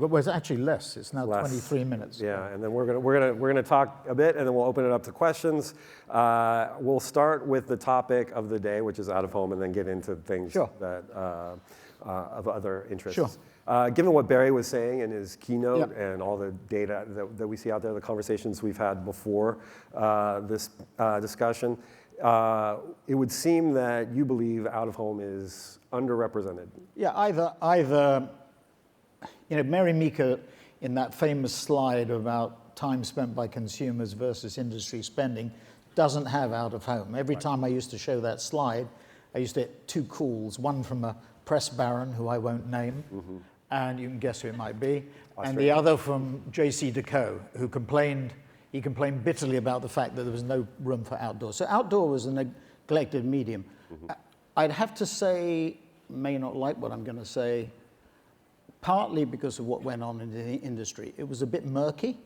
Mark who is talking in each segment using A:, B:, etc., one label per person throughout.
A: well, it's actually less. It's now
B: Less.
A: 23 minutes.
B: Yeah, and then we're gonna talk a bit, and then we'll open it up to questions. We'll start with the topic of the day, which is out of home, and then get into things that of other interests.
A: Sure.
B: Given what Barry was saying in his keynote and all the data that we see out there, the conversations we've had before this discussion, it would seem that you believe out of home is underrepresented.
A: Yeah, either. Mary Meeker, in that famous slide about time spent by consumers versus industry spending, doesn't have out of home. Every time I used to show that slide, I used to get two calls, one from a press baron who I won't name, and you can guess who it might be, and the other from J.C. Decaux, who complained bitterly about the fact that there was no room for outdoor. So outdoor was a neglected medium. I'd have to say, may not like what I'm going to say, partly because of what went on in the industry. It was a bit murky,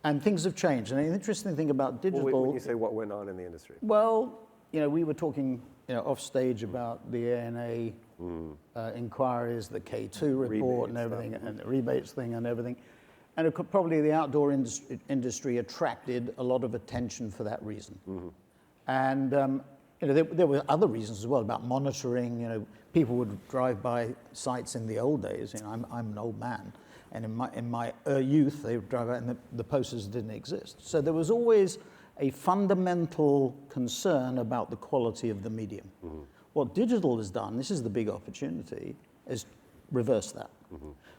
A: and things have changed. And an interesting thing about digital...
B: Well, when you say what went on in the industry?
A: Well, we were talking off stage about the ANA inquiries, the K2 report and everything, and the rebates thing and everything. And probably the outdoor industry attracted a lot of attention for that reason. And there were other reasons as well about monitoring. People would drive by sites in the old days. I'm an old man, and in my youth they would drive out, and the posters didn't exist. So there was always a fundamental concern about the quality of the medium. What digital has done, this is the big opportunity, is reverse that.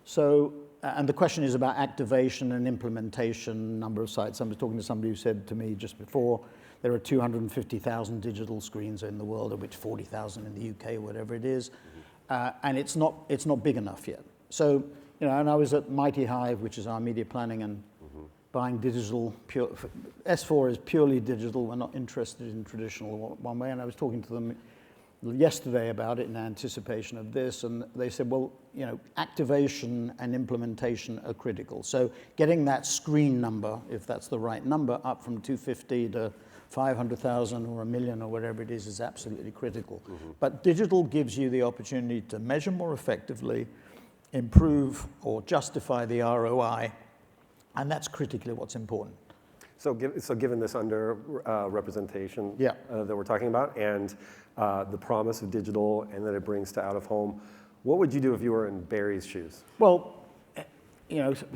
A: So, and the question is about activation and implementation, number of sites. I was talking to somebody who said to me just before, there are 250,000 digital screens in the world, of which 40,000 in the UK, whatever it is, and it's not big enough yet. So, and I was at Mighty Hive, which is our media planning and buying digital. S4 is purely digital. We're not interested in traditional one way. And I was talking to them yesterday about it in anticipation of this, and they said, well, activation and implementation are critical. So getting that screen number, if that's the right number, up from 250 to 500,000 or 1 million or whatever it is absolutely critical. But digital gives you the opportunity to measure more effectively, improve or justify the ROI, and that's critically what's important.
B: So given this under-representation that we're talking about, and the promise of digital and that it brings to out-of-home, what would you do if you were in Barry's shoes?
A: Well,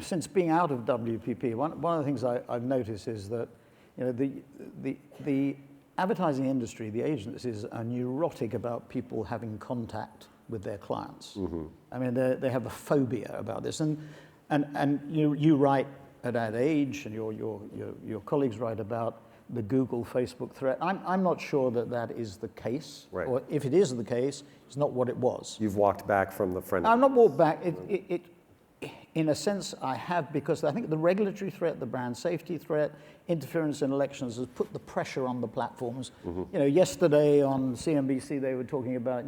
A: since being out of WPP, one of the things I've noticed is that the advertising industry, the agencies, are neurotic about people having contact with their clients. I mean, they have a phobia about this, and you write at that age, and your colleagues write about the Google, Facebook threat. I'm not sure that is the case, or if it is the case, it's not what it was.
B: You've walked back from the friend.
A: I'm not walked back. In a sense, I have, because I think the regulatory threat, the brand safety threat, interference in elections has put the pressure on the platforms. Yesterday on CNBC, they were talking about,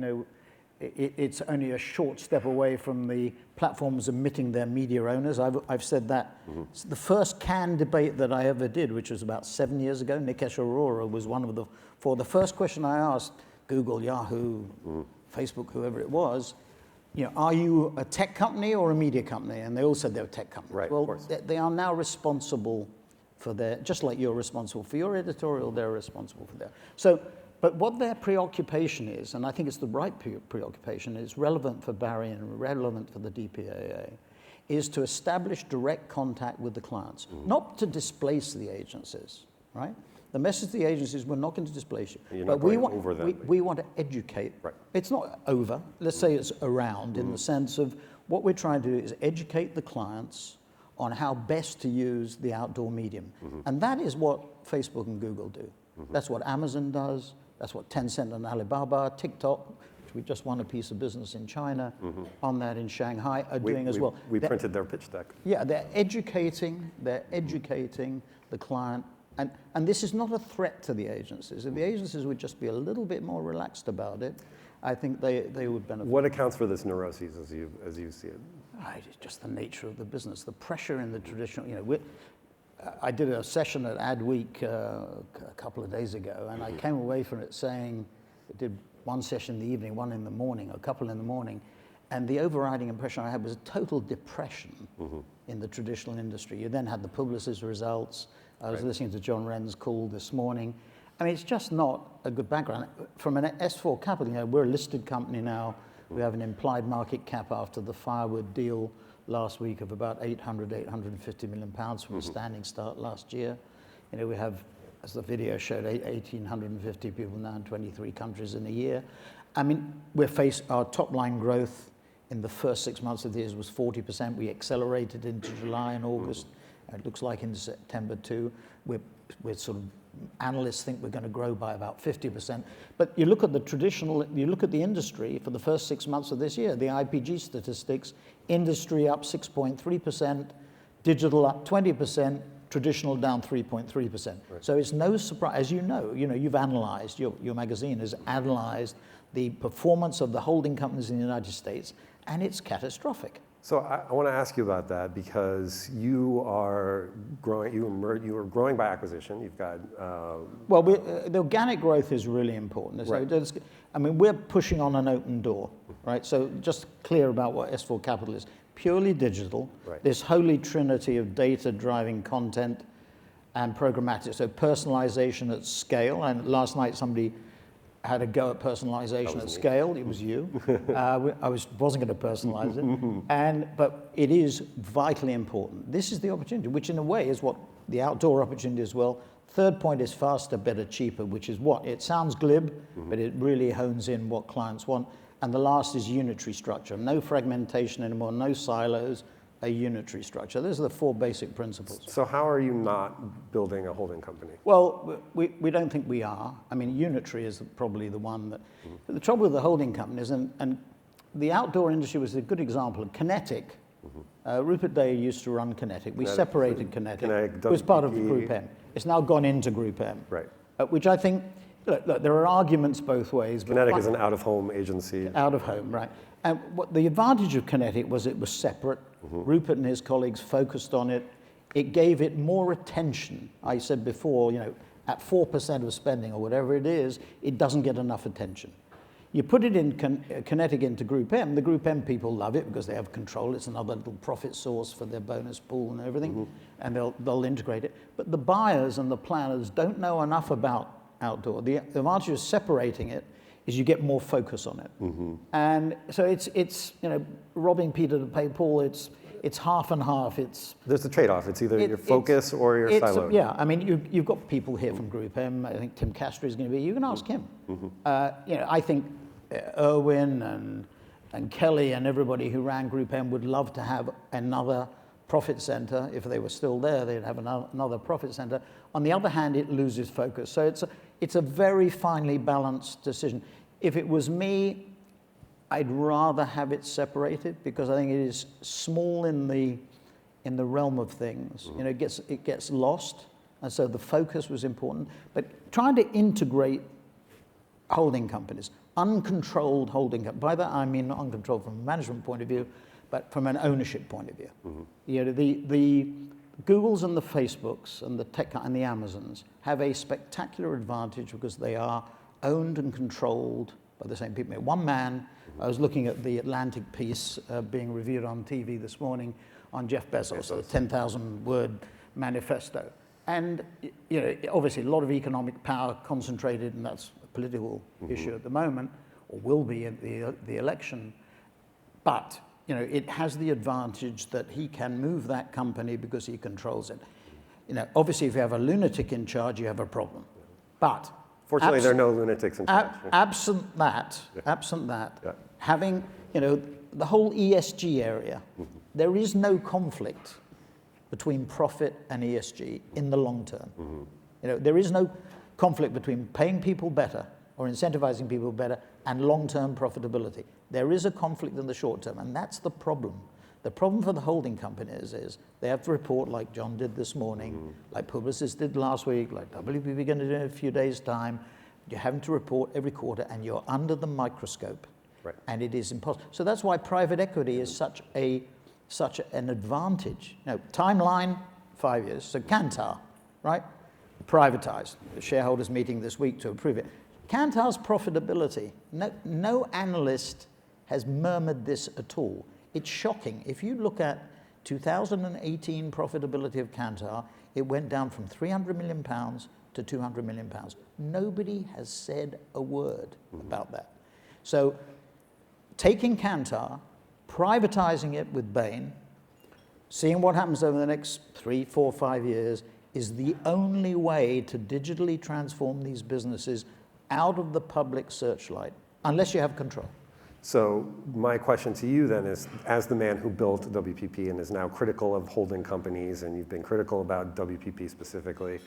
A: it's only a short step away from the platforms admitting their media owners. I've said that. It's the first CAN debate that I ever did, which was about 7 years ago. Nikesh Arora was one of the four. The first question I asked Google, Yahoo, Facebook, whoever it was, are you a tech company or a media company? And they all said they were tech companies.
B: Right,
A: well,
B: of course.
A: they are now responsible for just like you're responsible for your editorial, they're responsible for their. So, but what their preoccupation is, and I think it's the right preoccupation, is relevant for Barry and relevant for the DPAA, is to establish direct contact with the clients, not to displace the agencies, right? The message to the agencies, we're not going to displace you.
B: You're
A: but
B: not going over them.
A: We want to educate.
B: Right.
A: It's not over. Let's say it's around in the sense of what we're trying to do is educate the clients on how best to use the outdoor medium. And that is what Facebook and Google do. That's what Amazon does. That's what Tencent and Alibaba, TikTok, which we just won a piece of business in China, on that in Shanghai, are doing as well.
B: We printed their pitch deck.
A: Yeah, they're educating the client. And this is not a threat to the agencies. If the agencies would just be a little bit more relaxed about it, I think they would benefit.
B: What accounts for this neuroses as you see it?
A: It's just the nature of the business, the pressure in the traditional, I did a session at Adweek a couple of days ago, and I came away from it saying, I did one session in the evening, one in the morning, a couple in the morning, And the overriding impression I had was a total depression in the traditional industry. You then had the Publicis results. I was listening to John Wren's call this morning. I mean, it's just not a good background. From an S4 Capital, we're a listed company now. We have an implied market cap after the Firewood deal last week of about 850 million pounds from a standing start last year. We have, as the video showed, 1,850 people now in 23 countries in a year. I mean, our top line growth in the first 6 months of the year was 40%. We accelerated into July and August. It looks like in September too. We're sort of, analysts think we're going to grow by about 50%. But you look at the industry for the first 6 months of this year, the IPG statistics, industry up 6.3%, digital up 20%, traditional down 3.3%. Right. So it's no surprise, as you've analyzed, your magazine has analyzed the performance of the holding companies in the United States, and it's catastrophic.
B: So I want to ask you about that because you are growing. You are growing by acquisition. You've got.
A: Well, the organic growth is really important.
B: Right.
A: So I mean, we're pushing on an open door, right? So just clear about what S4 Capital is. Purely digital.
B: Right.
A: This holy trinity of data driving content and programmatic. So personalization at scale. And last night somebody had a go at personalization at scale. It was you. I wasn't going to personalize it. But it is vitally important. This is the opportunity, which in a way is what the outdoor opportunity as well. Third point is faster, better, cheaper, which is what? It sounds glib, but it really hones in what clients want. And the last is unitary structure. No fragmentation anymore, no silos, a unitary structure. Those are the four basic principles.
B: So how are you not building a holding company?
A: Well, we don't think we are. I mean, unitary is probably the one that... The trouble with the holding companies, and the outdoor industry was a good example of Kinetic. Rupert Day used to run Kinetic. We separated Kinetic. It was part of Group M. It's now gone into Group M.
B: Right.
A: Which I think... Look, there are arguments both ways.
B: Kinetic is an out-of-home agency.
A: Out of home, right. And what the advantage of Kinetic was it was separate. Rupert and his colleagues focused on it. It gave it more attention. I said before, at 4% of spending or whatever it is, it doesn't get enough attention. You put it in Kinetic into Group M, the Group M people love it because they have control. It's another little profit source for their bonus pool and everything, and they'll integrate it. But the buyers and the planners don't know enough about outdoor. The advantage of separating it is you get more focus on it. And so it's robbing Peter to pay Paul. It's half and half.
B: There's a trade-off. It's either your focus or your siloed.
A: Yeah, I mean, you've got people here from Group M. I think Tim Castro is going to be. You can ask him. I think Irwin and Kelly and everybody who ran Group M would love to have another profit center. If they were still there, they'd have another profit center. On the other hand, it loses focus. So it's a very finely balanced decision. If it was me, I'd rather have it separated because I think it is small in the realm of things. It gets lost, and so the focus was important. But trying to integrate holding companies, uncontrolled holding companies. By that I mean not uncontrolled from a management point of view, but from an ownership point of view. The Googles and the Facebooks and the tech and the Amazons have a spectacular advantage because they are owned and controlled by the same people. One man, I was looking at the Atlantic piece being reviewed on TV this morning on Jeff Bezos, the 10,000 word manifesto. And obviously a lot of economic power concentrated, and that's a political issue at the moment, or will be at the election. But it has the advantage that he can move that company because he controls it. Obviously, if you have a lunatic in charge, you have a problem. But
B: fortunately, there are no lunatics in charge.
A: Absent that, having the whole ESG area, there is no conflict between profit and ESG in the long term. There is no conflict between paying people better or incentivizing people better and long-term profitability. There is a conflict in the short term, and that's the problem. The problem for the holding companies is they have to report like John did this morning, like Publicis did last week, like WPP going to do in a few days' time. You're having to report every quarter, and you're under the microscope, and it is impossible. So that's why private equity is such an advantage. Timeline, 5 years. So Kantar, right? Privatized. The shareholders meeting this week to approve it. Kantar's profitability, no analyst has murmured this at all. It's shocking. If you look at 2018 profitability of Kantar, it went down from £300 million to £200 million. Nobody has said a word about that. So taking Kantar, privatizing it with Bain, seeing what happens over the next 3, 4, 5 years is the only way to digitally transform these businesses out of the public searchlight, unless you have control.
B: So my question to you then is, as the man who built WPP and is now critical of holding companies, and you've been critical about WPP specifically,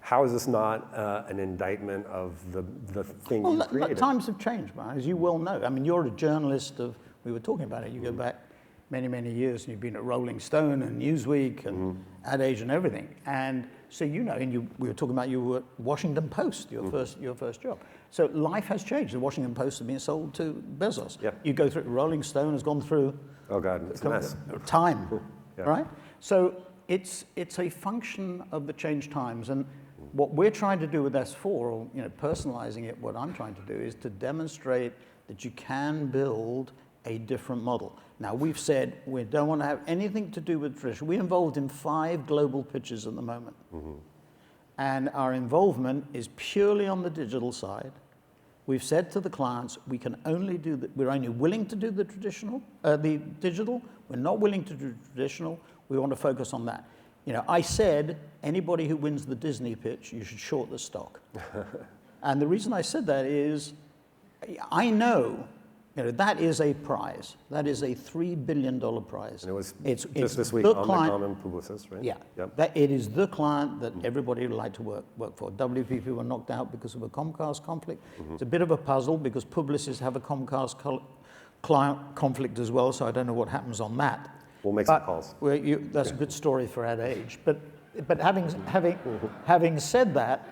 B: how is this not an indictment of the thing you created?
A: Times have changed, man, as you well know. I mean, you're a journalist of, we were talking about it, you go back many, many years, and you've been at Rolling Stone and Newsweek and Ad Age and everything. And so you know, and we were talking about you were at Washington Post, your first job. So life has changed. The Washington Post has been sold to Bezos.
B: Yep.
A: You go through, Rolling Stone has gone through.
B: Oh God, it's a mess.
A: Time,
B: Yeah.
A: right? So it's a function of the changed times. And what we're trying to do with S4, or personalizing it, what I'm trying to do is to demonstrate that you can build a different model. Now, we've said we don't want to have anything to do with tradition. We're involved in 5 global pitches at the moment. And our involvement is purely on the digital side. We've said to the clients, we can only do we're only willing to do the digital. We're not willing to do traditional. We want to focus on that. I said, anybody who wins the Disney pitch, you should short the stock. And the reason I said that is, I know that is a prize. That is a $3 billion prize.
B: And it was
A: it's
B: just this week
A: the
B: on
A: client,
B: the Common Publicist, right?
A: Yeah,
B: Yep.
A: that it is the client that everybody would like to work for. WPP were knocked out because of a Comcast conflict. It's a bit of a puzzle because Publicis have a Comcast client conflict as well, so I don't know what happens on that.
B: We'll make some calls.
A: That's a good story for Ad Age. But having said that,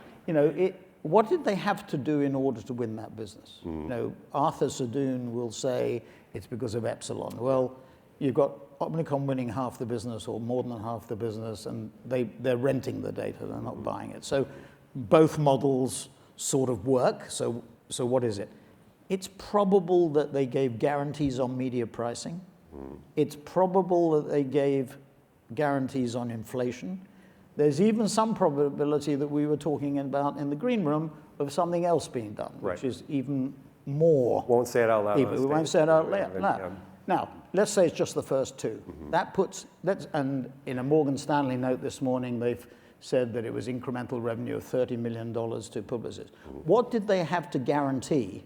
A: what did they have to do in order to win that business? Arthur Sadoun will say it's because of Epsilon. Well, you've got Omnicom winning half the business or more than half the business, and they're renting the data, they're not buying it. So both models sort of work. So what is it? It's probable that they gave guarantees on media pricing. It's probable that they gave guarantees on inflation. There's even some probability that we were talking about in the green room of something else being done, which is even more.
B: Won't say it out loud.
A: We won't say it out loud.
B: Yeah.
A: Now, let's say it's just the first 2. That puts, and in a Morgan Stanley note this morning, they've said that it was incremental revenue of $30 million to Publicis. What did they have to guarantee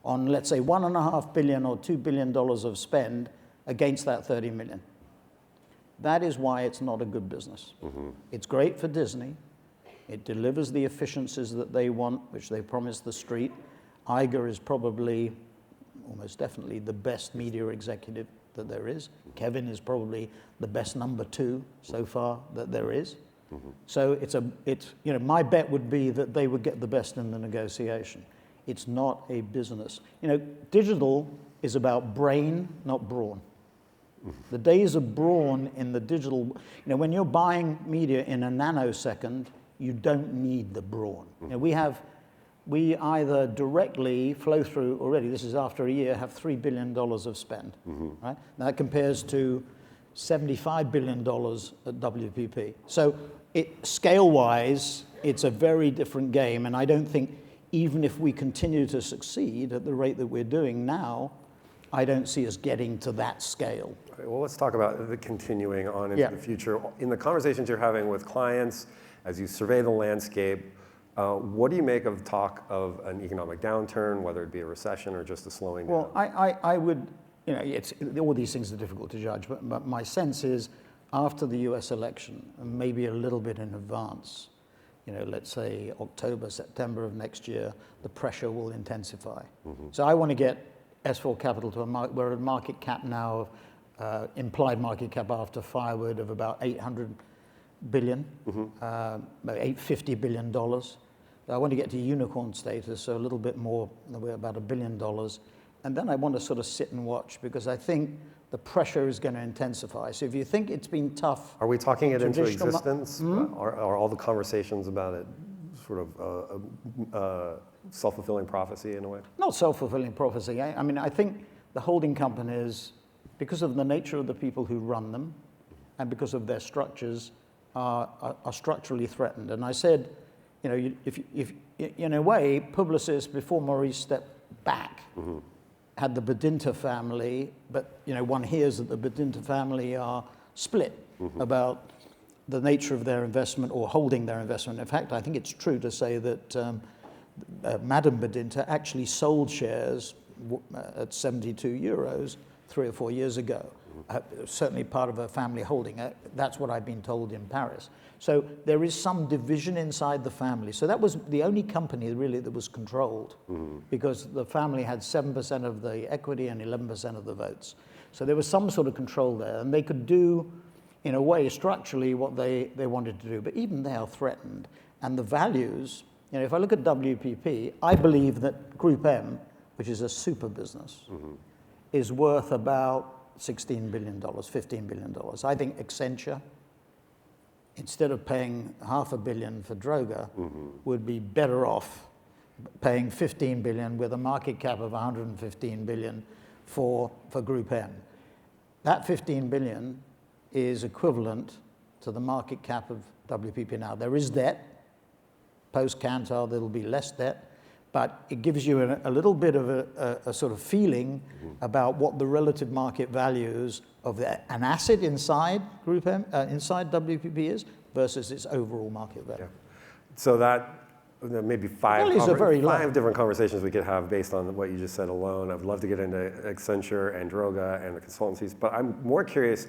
A: on, let's say, $1.5 billion or $2 billion of spend against that 30 million? That is why it's not a good business. It's great for Disney. It delivers the efficiencies that they want, which they promised the street. Iger is probably, almost definitely, the best media executive that there is. Kevin is probably the best number 2 so far that there is. So my bet would be that they would get the best in the negotiation. It's not a business. Digital is about brain, not brawn. The days of brawn in the digital, when you're buying media in a nanosecond, you don't need the brawn. We either directly flow through already, this is after a year, have $3 billion of spend, right? Now that compares to $75 billion at WPP. So scale-wise, it's a very different game, and I don't think even if we continue to succeed at the rate that we're doing now, I don't see us getting to that scale.
B: Right, well, let's talk about the continuing on into the future. In the conversations you're having with clients, as you survey the landscape, what do you make of talk of an economic downturn, whether it be a recession or just a slowing down?
A: Well, I would, all these things are difficult to judge, but my sense is after the US election, and maybe a little bit in advance, let's say October, September of next year, the pressure will intensify. So I want to get S4 Capital to we're at a market cap now of implied market cap after firewood of about 800 billion, about $850 billion. I want to get to unicorn status, so a little bit more, we're about $1 billion. And then I want to sort of sit and watch because I think the pressure is going to intensify. So if you think it's been tough.
B: Are we talking it into existence? Are all the conversations about it sort of self-fulfilling prophecy in a way?
A: Not self-fulfilling prophecy. I mean, I think the holding companies, because of the nature of the people who run them and because of their structures, are structurally threatened. And I said, you know, if in a way, Publicis, before Maurice stepped back, had the Badinter family, but you know, one hears that the Badinter family are split about the nature of their investment or holding their investment. In fact, I think it's true to say that Madame Badinter actually sold shares at 72 euros 3 or 4 years ago. Certainly part of her family holding. That's what I've been told in Paris. So there is some division inside the family. So that was the only company really that was controlled because the family had 7% of the equity and 11% of the votes. So there was some sort of control there, and they could do, in a way, structurally what they wanted to do. But even they are threatened. And the values, you know, if I look at WPP, I believe that Group M, which is a super business, is worth about $16 billion, $15 billion. I think Accenture, instead of paying $500 million for Droga, would be better off paying $15 billion with a market cap of $115 billion for Group M. That $15 billion is equivalent to the market cap of WPP now. There is debt. Post-Kantar, there will be less debt. But it gives you a little bit of a sort of feeling about what the relative market values of an asset inside Group M, inside WPP is versus its overall market value.
B: Yeah. So that maybe five different conversations we could have based on what you just said alone. I would love to get into Accenture and Droga and the consultancies, but I'm more curious.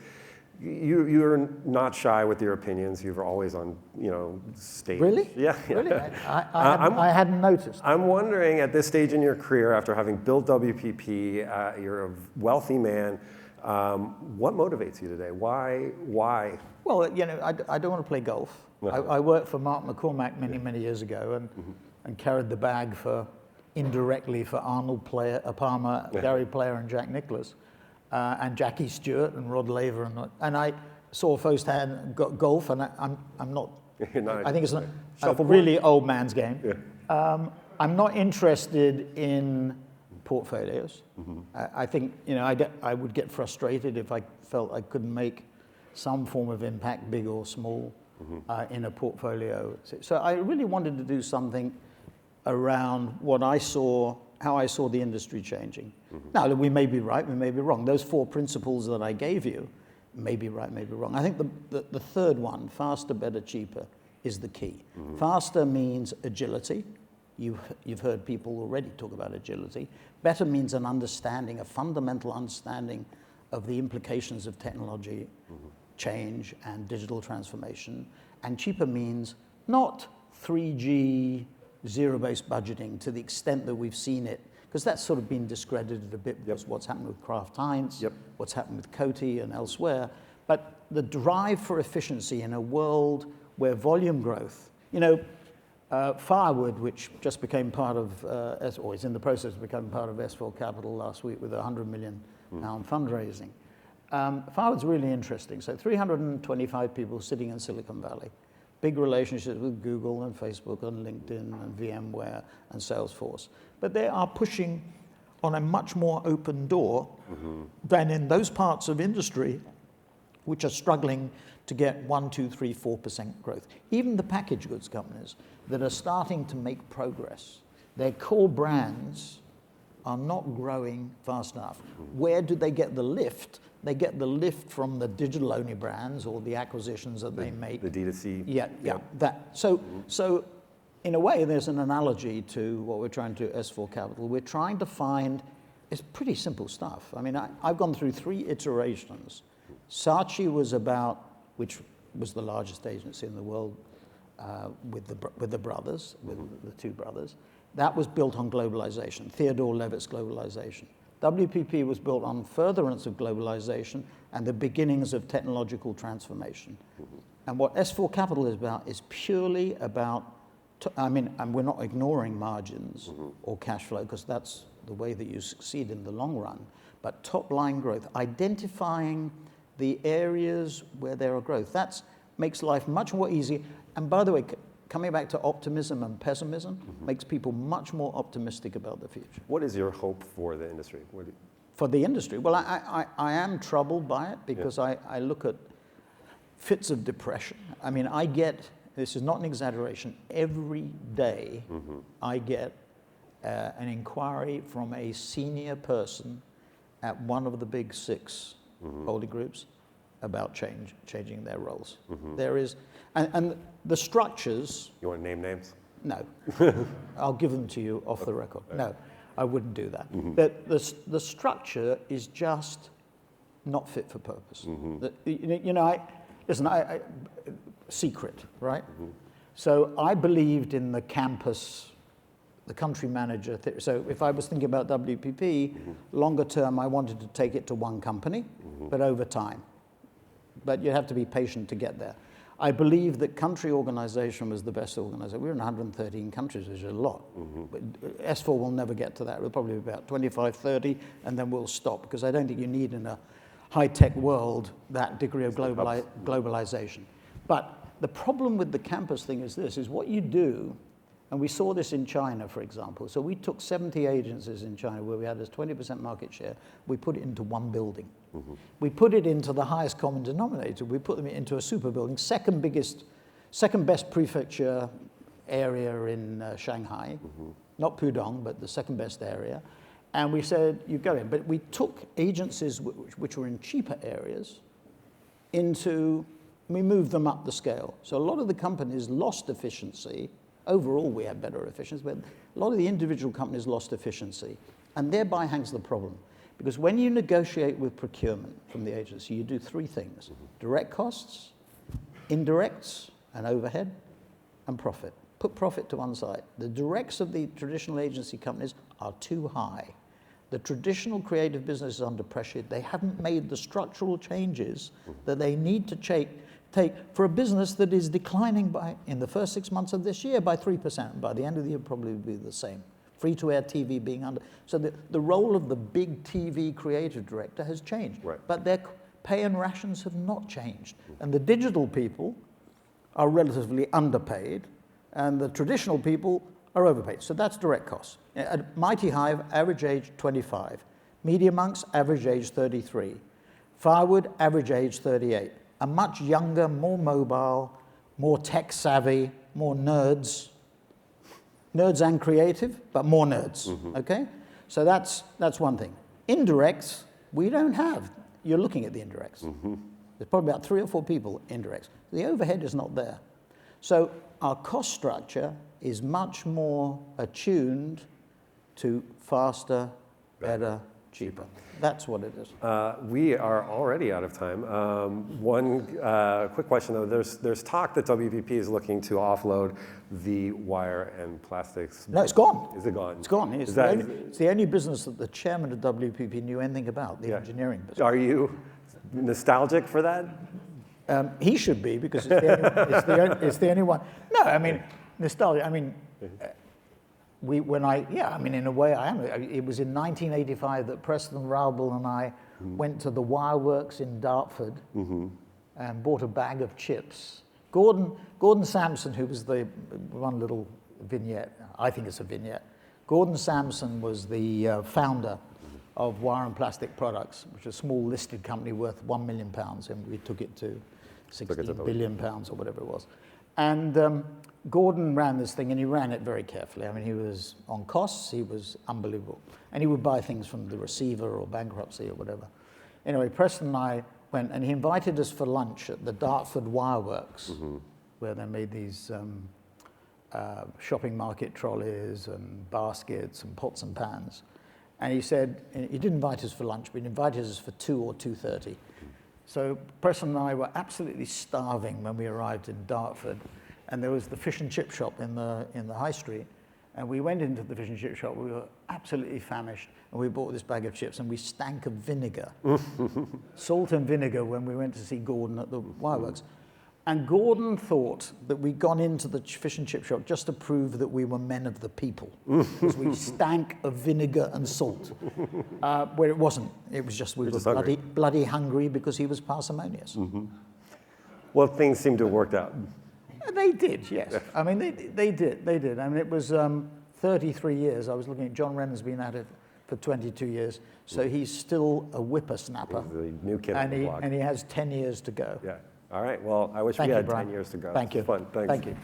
B: You're not shy with your opinions. You're always on, you know, stage.
A: Really?
B: Yeah.
A: Really? I hadn't noticed.
B: I'm wondering, at this stage in your career, after having built WPP, you're a wealthy man. What motivates you today? Why?
A: Well, you know, I don't want to play golf.
B: No.
A: I worked for Mark McCormack many years ago and carried the bag indirectly for Arnold Palmer, Gary Player, and Jack Nicklaus. And Jackie Stewart and Rod Laver, and I saw firsthand golf, and I'm not. I think it's a really old man's game. Yeah. I'm not interested in portfolios. I think, you know, I would get frustrated if I felt I couldn't make some form of impact, big or small, in a portfolio. So I really wanted to do something around what I saw, how I saw the industry changing. Now, we may be right, we may be wrong. Those 4 principles that I gave you may be right, may be wrong. I think the third one, faster, better, cheaper, is the key. Faster means agility. You've heard people already talk about agility. Better means an understanding, a fundamental understanding of the implications of technology change and digital transformation. And cheaper means not 3G, zero-based budgeting to the extent that we've seen it, because that's sort of been discredited a bit because what's happened with Kraft Heinz, what's happened with Coty and elsewhere. But the drive for efficiency in a world where volume growth, you know, Firewood, which just became part of, or is in the process of becoming part of S4 Capital last week with a £100 million fundraising. Firewood's really interesting. So 325 people sitting in Silicon Valley. Big relationships with Google and Facebook and LinkedIn and VMware and Salesforce. But they are pushing on a much more open door than in those parts of industry which are struggling to get 1, 2, 3, 4% growth. Even the packaged goods companies that are starting to make progress, their core brands are not growing fast enough. Where do they get the lift? They get the lift from the digital-only brands or the acquisitions that they make.
B: The D2C.
A: Yeah. That. So in a way, there's an analogy to what we're trying to do at S4 Capital. We're trying to find, it's pretty simple stuff. I mean, I've gone through 3 iterations. Saatchi was about, which was the largest agency in the world with the brothers, with the 2 brothers. That was built on globalization, Theodore Levitt's globalization. WPP was built on furtherance of globalization and the beginnings of technological transformation. And what S4 Capital is about is purely about, and we're not ignoring margins or cash flow, because that's the way that you succeed in the long run, but top line growth, identifying the areas where there are growth. That makes life much more easy. And by the way, coming back to optimism and pessimism, makes people much more optimistic about the future.
B: What is your hope for the industry?
A: for the industry. Well, I am troubled by it because I look at fits of depression. I mean, I get, this is not an exaggeration, every day I get an inquiry from a senior person at one of the big 6 holding groups about changing their roles. There is, and the structures.
B: You want to name names?
A: No. I'll give them to you off the record. No, I wouldn't do that. The structure is just not fit for purpose. You know, listen, secret, right? So I believed in the campus, the country manager. So if I was thinking about WPP, longer term, I wanted to take it to one company, but over time. But you have to be patient to get there. I believe that country organization was the best organization. We're in 113 countries, which is a lot. But S4 will never get to that. We'll probably be about 25, 30, and then we'll stop, because I don't think you need in a high-tech world that degree of globalization. But the problem with the campus thing is this, is what you do, and we saw this in China, for example. So we took 70 agencies in China where we had this 20% market share. We put it into one building. We put it into the highest common denominator. We put them into a super building, second best prefecture area in Shanghai, not Pudong, but the second best area. And we said, you go in. But we took agencies which were in cheaper areas we moved them up the scale. So a lot of the companies lost efficiency. Overall, we had better efficiency, but a lot of the individual companies lost efficiency. And thereby hangs the problem. Because when you negotiate with procurement from the agency, you do 3 things: direct costs, indirects, and overhead, and profit. Put profit to one side. The directs of the traditional agency companies are too high. The traditional creative business is under pressure. They haven't made the structural changes that they need to take for a business that is declining in the first 6 months of this year by 3%. By the end of the year, probably will be the same. Free-to-air TV being under. So the role of the big TV creative director has changed.
B: Right.
A: But their pay and rations have not changed. And the digital people are relatively underpaid, and the traditional people are overpaid. So that's direct costs. At Mighty Hive, average age 25. Media Monks, average age 33. Firewood, average age 38. A much younger, more mobile, more tech savvy, more nerds. Nerds and creative, but more nerds, okay? So that's one thing. Indirects, we don't have. You're looking at the indirects. There's probably about 3 or 4 people indirects. The overhead is not there. So our cost structure is much more attuned to faster, better, cheaper. That's what it is.
B: We are already out of time. One quick question, though. There's talk that WPP is looking to offload the wire and plastics.
A: No, it's gone.
B: Is it gone?
A: It's gone. It's the only business that the chairman of WPP knew anything about, the engineering business.
B: Are you nostalgic for that?
A: He should be, because it's the only one. No, I mean, nostalgia. I mean, in a way I am. It was in 1985 that Preston Raubel and I went to the wire works in Dartford and bought a bag of chips. Gordon Sampson, who was the one little vignette, I think it's a vignette. Gordon Sampson was the founder of Wire and Plastic Products, which is a small listed company worth £1 million, and we took it to 16 billion pounds or whatever it was. And Gordon ran this thing, and he ran it very carefully. I mean, he was on costs, he was unbelievable. And he would buy things from the receiver or bankruptcy or whatever. Anyway, Preston and I went, and he invited us for lunch at the Dartford Wireworks, where they made these shopping market trolleys and baskets and pots and pans. And he said, he didn't invite us for lunch, but he invited us for 2 or 2:30. So Preston and I were absolutely starving when we arrived in Dartford, and there was the fish and chip shop in the high street, and we went into the fish and chip shop. We were absolutely famished, and we bought this bag of chips, and we stank of vinegar, salt and vinegar, when we went to see Gordon at the Wireworks. And Gordon thought that we'd gone into the fish and chip shop just to prove that we were men of the people, because we stank of vinegar and salt, where it wasn't. It was just we were bloody hungry because he was parsimonious.
B: Well, things seem to have worked out.
A: They did, yes. I mean, they did. I mean, it was 33 years. I was looking at John Rennan's been at it for for 22 years. So he's still a whippersnapper.
B: He's the new kid on the block.
A: And he has 10 years to go.
B: Yeah. All right. Well, I wish we
A: Thank you,
B: had
A: Brian.
B: 10 years to go.
A: Thank you.
B: Fun. Thanks.
A: Thank you.